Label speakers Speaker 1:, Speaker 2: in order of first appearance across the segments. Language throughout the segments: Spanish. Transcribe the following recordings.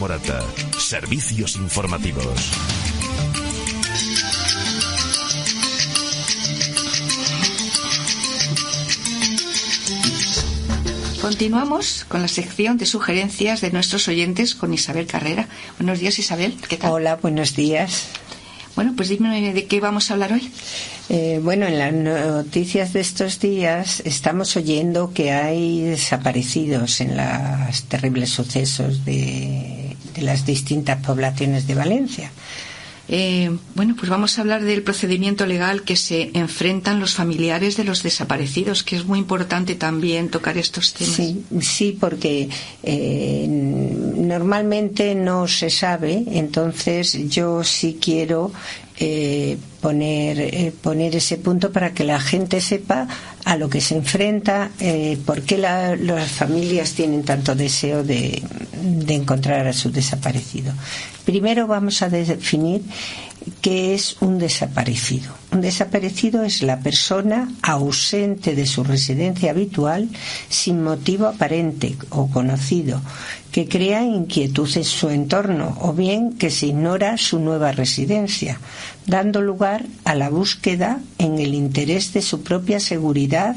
Speaker 1: Morata. Servicios informativos.
Speaker 2: Continuamos con la sección de sugerencias de nuestros oyentes con Isabel Carrera. Buenos días, Isabel. ¿Qué tal?
Speaker 3: Hola, buenos días.
Speaker 2: Bueno, pues dime de qué vamos a hablar hoy.
Speaker 3: Bueno, en las noticias de estos días estamos oyendo que hay desaparecidos en los terribles sucesos de las distintas poblaciones de Valencia.
Speaker 2: Bueno, pues vamos a hablar del procedimiento legal que se enfrentan los familiares de los desaparecidos, que es muy importante también tocar estos temas.
Speaker 3: Sí, porque normalmente no se sabe, entonces yo sí quiero poner ese punto para que la gente sepa a lo que se enfrenta, por qué las familias tienen tanto deseo de encontrar a su desaparecido. Primero vamos a definir qué es un desaparecido. Un desaparecido es la persona ausente de su residencia habitual sin motivo aparente o conocido, que crea inquietud en su entorno o bien que se ignora su nueva residencia, dando lugar a la búsqueda en el interés de su propia seguridad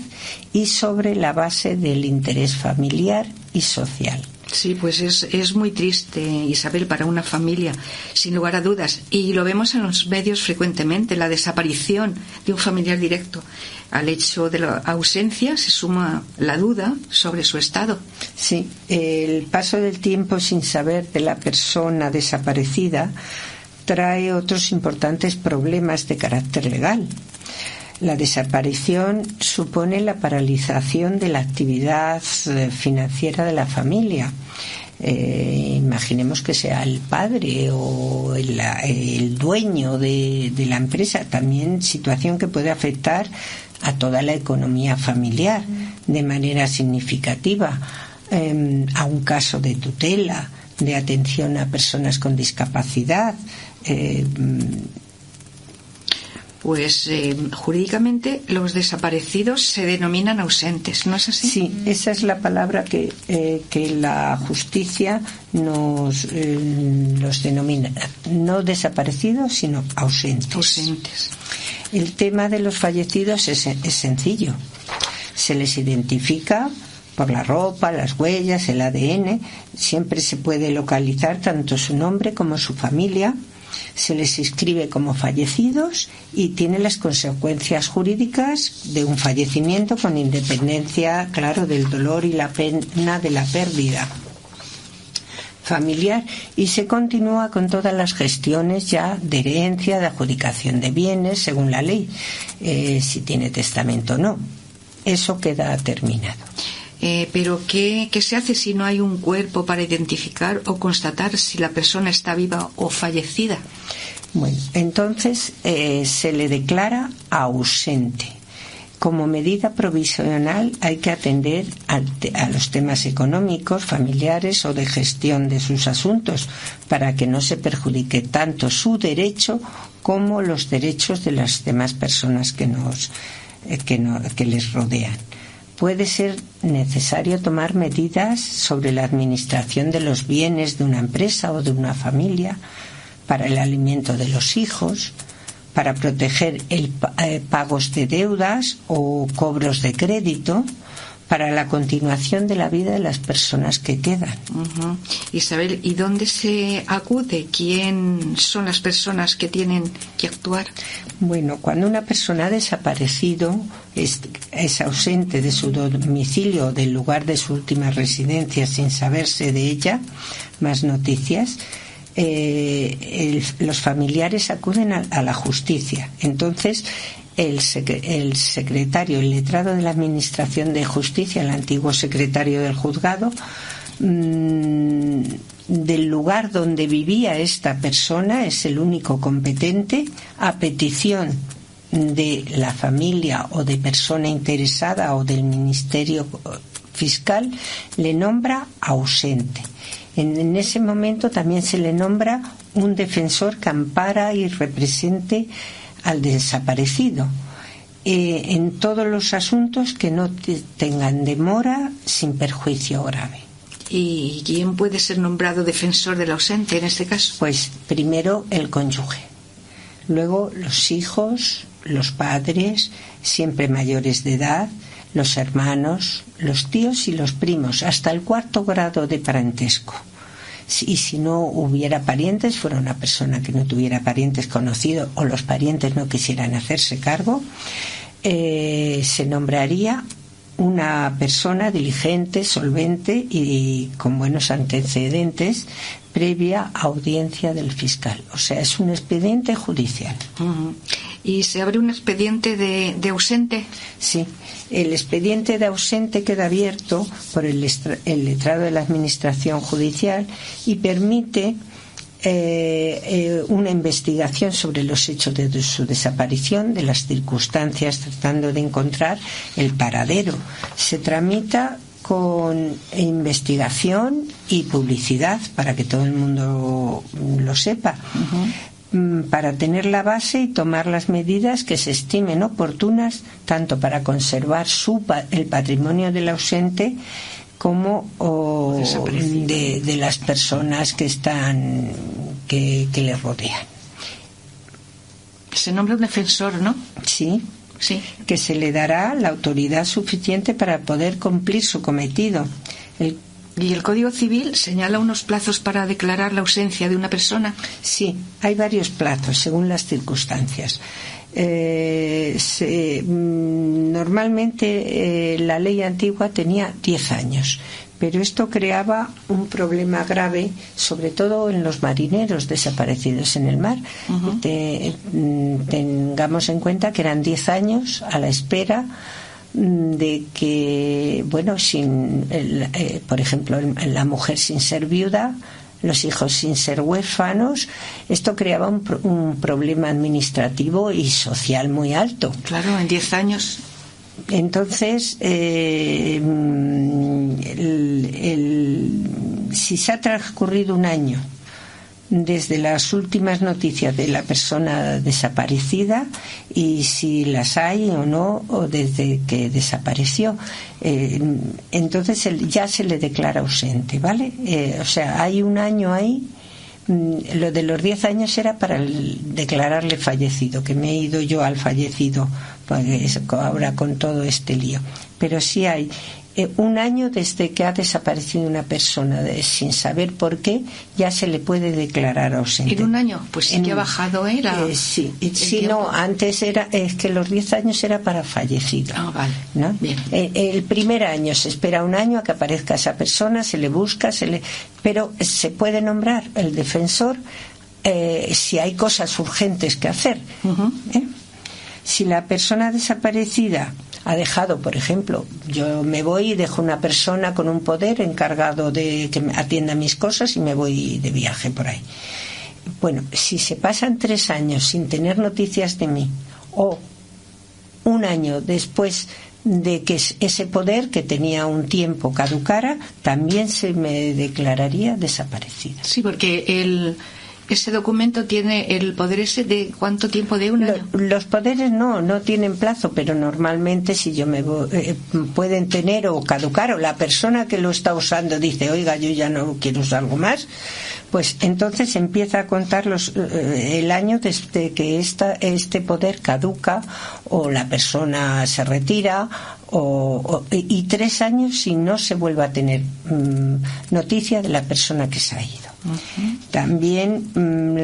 Speaker 3: y sobre la base del interés familiar y social.
Speaker 2: Sí, pues es muy triste, Isabel, para una familia, sin lugar a dudas. Y lo vemos en los medios frecuentemente, la desaparición de un familiar directo. Al hecho de la ausencia se suma la duda sobre su estado.
Speaker 3: Sí, el paso del tiempo sin saber de la persona desaparecida trae otros importantes problemas de carácter legal. La desaparición supone la paralización de la actividad financiera de la familia. Imaginemos que sea el padre o el dueño de la empresa, también situación que puede afectar a toda la economía familiar de manera significativa, a un caso de tutela, de atención a personas con discapacidad.
Speaker 2: Pues jurídicamente los desaparecidos se denominan ausentes, ¿no es así?
Speaker 3: Sí, esa es la palabra que la justicia los denomina, no desaparecidos, sino ausentes.
Speaker 2: Ausentes.
Speaker 3: El tema de los fallecidos es sencillo. Se les identifica por la ropa, las huellas, el ADN. Siempre se puede localizar tanto su nombre como su familia. Se les inscribe como fallecidos y tiene las consecuencias jurídicas de un fallecimiento con independencia, claro, del dolor y la pena de la pérdida familiar, y se continúa con todas las gestiones ya de herencia, de adjudicación de bienes, según la ley, si tiene testamento o no. Eso queda terminado.
Speaker 2: Pero ¿qué se hace si no hay un cuerpo para identificar o constatar si la persona está viva o fallecida?
Speaker 3: Bueno, entonces se le declara ausente. Como medida provisional hay que atender a los temas económicos, familiares o de gestión de sus asuntos para que no se perjudique tanto su derecho como los derechos de las demás personas que les rodean. Puede ser necesario tomar medidas sobre la administración de los bienes de una empresa o de una familia, para el alimento de los hijos, para proteger pagos de deudas o cobros de crédito, para la continuación de la vida de las personas que quedan.
Speaker 2: Uh-huh. Isabel, ¿y dónde se acude? ¿Quién son las personas que tienen que actuar?
Speaker 3: Bueno, cuando una persona ha desaparecido, es ausente de su domicilio o del lugar de su última residencia sin saberse de ella, más noticias, los familiares acuden a la justicia. Entonces, el secretario, el letrado de la Administración de Justicia, el antiguo secretario del juzgado, del lugar donde vivía esta persona, es el único competente, a petición de la familia o de persona interesada o del Ministerio Fiscal, le nombra ausente. En ese momento también se le nombra un defensor que ampara y represente al desaparecido en todos los asuntos que no tengan demora sin perjuicio grave.
Speaker 2: ¿Y quién puede ser nombrado defensor del ausente en este caso?
Speaker 3: Pues primero el cónyuge, luego los hijos, los padres, siempre mayores de edad, los hermanos, los tíos y los primos, hasta el 4º grado de parentesco. Y si no hubiera parientes, fuera una persona que no tuviera parientes conocidos o los parientes no quisieran hacerse cargo, se nombraría una persona diligente, solvente y con buenos antecedentes previa audiencia del fiscal. O sea, es un expediente judicial.
Speaker 2: Uh-huh. ¿Y se abre un expediente de ausente?
Speaker 3: Sí, el expediente de ausente queda abierto por el letrado de la Administración Judicial y permite una investigación sobre los hechos de su desaparición, de las circunstancias, tratando de encontrar el paradero. Se tramita con investigación y publicidad para que todo el mundo lo sepa, para tener la base y tomar las medidas que se estimen oportunas, tanto para conservar el patrimonio del ausente como de las personas que le rodean.
Speaker 2: Se nombra un defensor, ¿no?
Speaker 3: Sí.
Speaker 2: Sí.
Speaker 3: Que se le dará la autoridad suficiente para poder cumplir su cometido.
Speaker 2: ¿Y el Código Civil señala unos plazos para declarar la ausencia de una persona?
Speaker 3: Sí, hay varios plazos según las circunstancias. Normalmente la ley antigua tenía 10 años, pero esto creaba un problema grave, sobre todo en los marineros desaparecidos en el mar. Uh-huh. Tengamos en cuenta que eran 10 años a la espera de que, por ejemplo, la mujer sin ser viuda, los hijos sin ser huérfanos. Esto creaba un problema administrativo y social muy alto.
Speaker 2: Claro, en 10 años.
Speaker 3: Entonces, si se ha transcurrido un año desde las últimas noticias de la persona desaparecida, y si las hay o no, o desde que desapareció, entonces ya se le declara ausente, ¿vale? O sea, hay un año ahí. Lo de los 10 años era para declararle fallecido, que me he ido yo al fallecido pues, ahora con todo este lío. Pero sí hay un año desde que ha desaparecido una persona sin saber por qué, ya se le puede declarar ausente.
Speaker 2: ¿En un año? Pues sí que ha bajado,
Speaker 3: sí, no, antes es que los 10 años era para fallecido.
Speaker 2: Ah, vale.
Speaker 3: ¿No?
Speaker 2: Bien.
Speaker 3: El primer año se espera un año a que aparezca esa persona, se le busca, pero se puede nombrar el defensor si hay cosas urgentes que hacer.
Speaker 2: Uh-huh.
Speaker 3: Si la persona desaparecida ha dejado, por ejemplo, yo me voy y dejo una persona con un poder encargado de que me atienda mis cosas y me voy de viaje por ahí. Bueno, si se pasan 3 años sin tener noticias de mí, o un año después de que ese poder que tenía un tiempo caducara, también se me declararía desaparecida.
Speaker 2: Sí, porque ese documento tiene el poder ese de ¿cuánto tiempo? ¿De un año?
Speaker 3: Los poderes no tienen plazo, pero normalmente si yo me voy, pueden tener o caducar, o la persona que lo está usando dice, oiga, yo ya no quiero usar algo más, pues entonces empieza a contar el año desde que este poder caduca o la persona se retira, y 3 años si no se vuelve a tener noticia de la persona que se ha ido. Uh-huh. También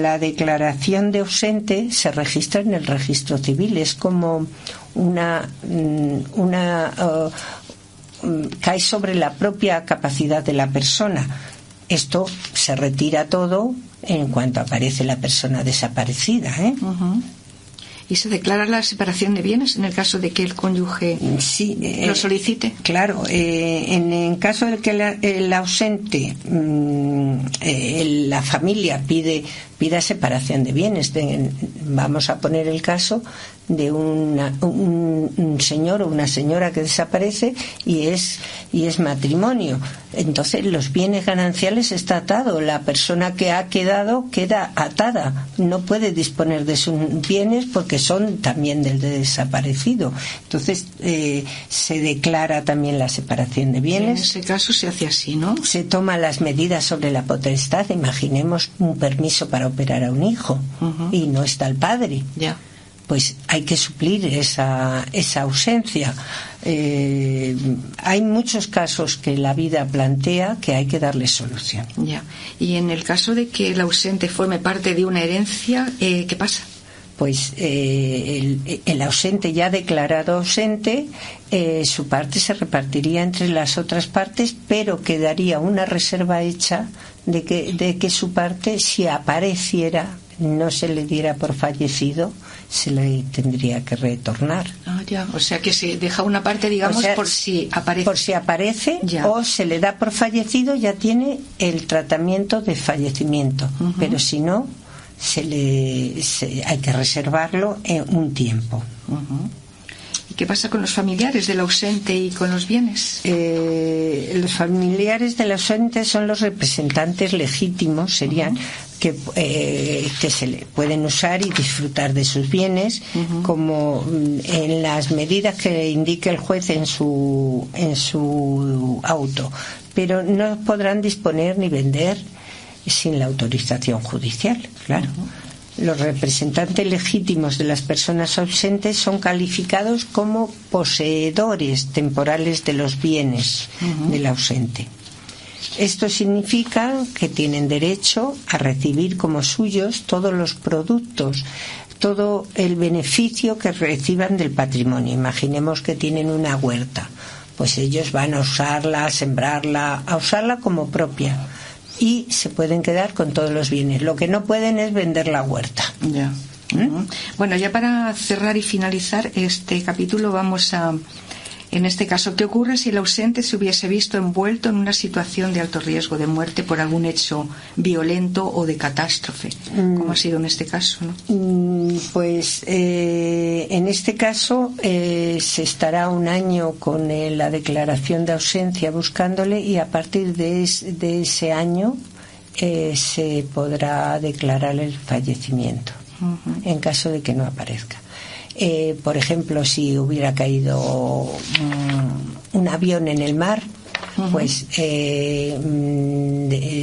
Speaker 3: la declaración de ausente se registra en el registro civil, es como cae sobre la propia capacidad de la persona. Esto se retira todo en cuanto aparece la persona desaparecida,
Speaker 2: Uh-huh. ¿Y se declara la separación de bienes en el caso de que el cónyuge lo solicite?
Speaker 3: Claro, en el caso de que el ausente, la familia pida separación de bienes. Vamos a poner el caso de un señor o una señora que desaparece y es matrimonio. Entonces los bienes gananciales está atado. La persona que ha quedado queda atada. No puede disponer de sus bienes porque son también del desaparecido. Entonces se declara también la separación de bienes.
Speaker 2: En ese caso se hace así, ¿no?
Speaker 3: Se toman las medidas sobre la potestad. Imaginemos un permiso para operar a un hijo y no está el padre.
Speaker 2: Ya.
Speaker 3: Pues hay que suplir esa ausencia. Hay muchos casos que la vida plantea que hay que darle solución.
Speaker 2: Ya. Y en el caso de que el ausente forme parte de una herencia, ¿qué pasa?
Speaker 3: Pues el ausente ya declarado ausente, su parte se repartiría entre las otras partes, pero quedaría una reserva hecha de que su parte, si apareciera, no se le diera por fallecido, se le tendría que retornar.
Speaker 2: Ah, ya. O sea que se deja una parte, digamos,
Speaker 3: O sea,
Speaker 2: por si aparece.
Speaker 3: Por si aparece,
Speaker 2: ya.
Speaker 3: O se le da por fallecido, ya tiene el tratamiento de fallecimiento. Pero si no, hay que reservarlo en un tiempo.
Speaker 2: ¿Y qué pasa con los familiares del ausente y con los bienes?
Speaker 3: Los familiares del ausente son los representantes legítimos, serían que se le pueden usar y disfrutar de sus bienes, como en las medidas que indique el juez en su auto, pero no podrán disponer ni vender sin la autorización judicial, claro. Los representantes legítimos de las personas ausentes son calificados como poseedores temporales de los bienes del ausente. Esto significa que tienen derecho a recibir como suyos todos los productos, todo el beneficio que reciban del patrimonio. Imaginemos que tienen una huerta, pues ellos van a usarla, a sembrarla, a usarla como propia. Y se pueden quedar con todos los bienes. Lo que no pueden es vender la huerta.
Speaker 2: Ya. Bueno, ya para cerrar y finalizar este capítulo vamos a... En este caso, ¿qué ocurre si el ausente se hubiese visto envuelto en una situación de alto riesgo de muerte por algún hecho violento o de catástrofe? ¿Cómo ha sido en este caso, no?
Speaker 3: Pues en este caso se estará un año con la declaración de ausencia buscándole, y a partir de ese año se podrá declarar el fallecimiento en caso de que no aparezca. Por ejemplo, si hubiera caído un avión en el mar, pues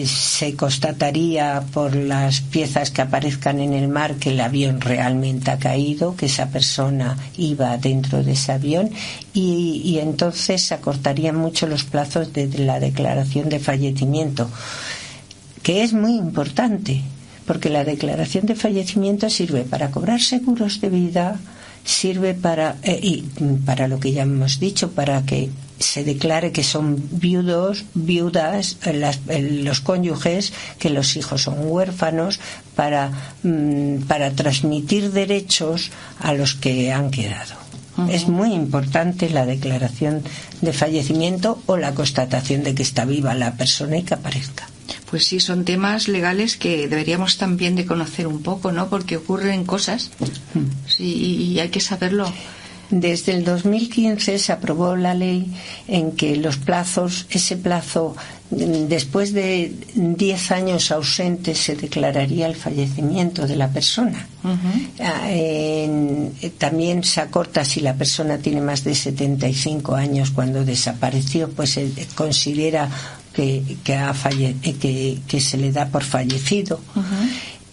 Speaker 3: se constataría por las piezas que aparezcan en el mar que el avión realmente ha caído, que esa persona iba dentro de ese avión, y entonces se acortarían mucho los plazos de la declaración de fallecimiento, que es muy importante, porque la declaración de fallecimiento sirve para cobrar seguros de vida, sirve para lo que ya hemos dicho, para que se declare que son viudas, los cónyuges, que los hijos son huérfanos, para transmitir derechos a los que han quedado. Es muy importante la declaración de fallecimiento o la constatación de que está viva la persona y que aparezca.
Speaker 2: Pues sí, son temas legales que deberíamos también de conocer un poco, ¿no? Porque ocurren cosas, sí, y hay que saberlo.
Speaker 3: Desde el 2015 se aprobó la ley en que los plazos, ese plazo, después de 10 años ausentes, se declararía el fallecimiento de la persona. También se acorta si la persona tiene más de 75 años cuando desapareció, pues se considera que se le da por fallecido.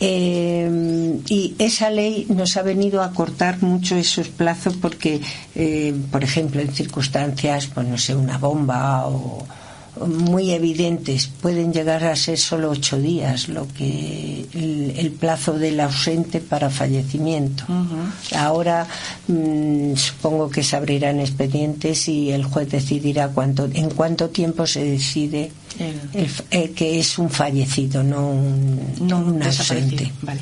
Speaker 3: Y esa ley nos ha venido a acortar mucho esos plazos porque, por ejemplo, en circunstancias, pues no sé, una bomba o muy evidentes, pueden llegar a ser solo 8 días lo que el plazo del ausente para fallecimiento. Ahora supongo que se abrirán expedientes y el juez decidirá en cuánto tiempo se decide que es un fallecido, no un ausente.
Speaker 2: Vale.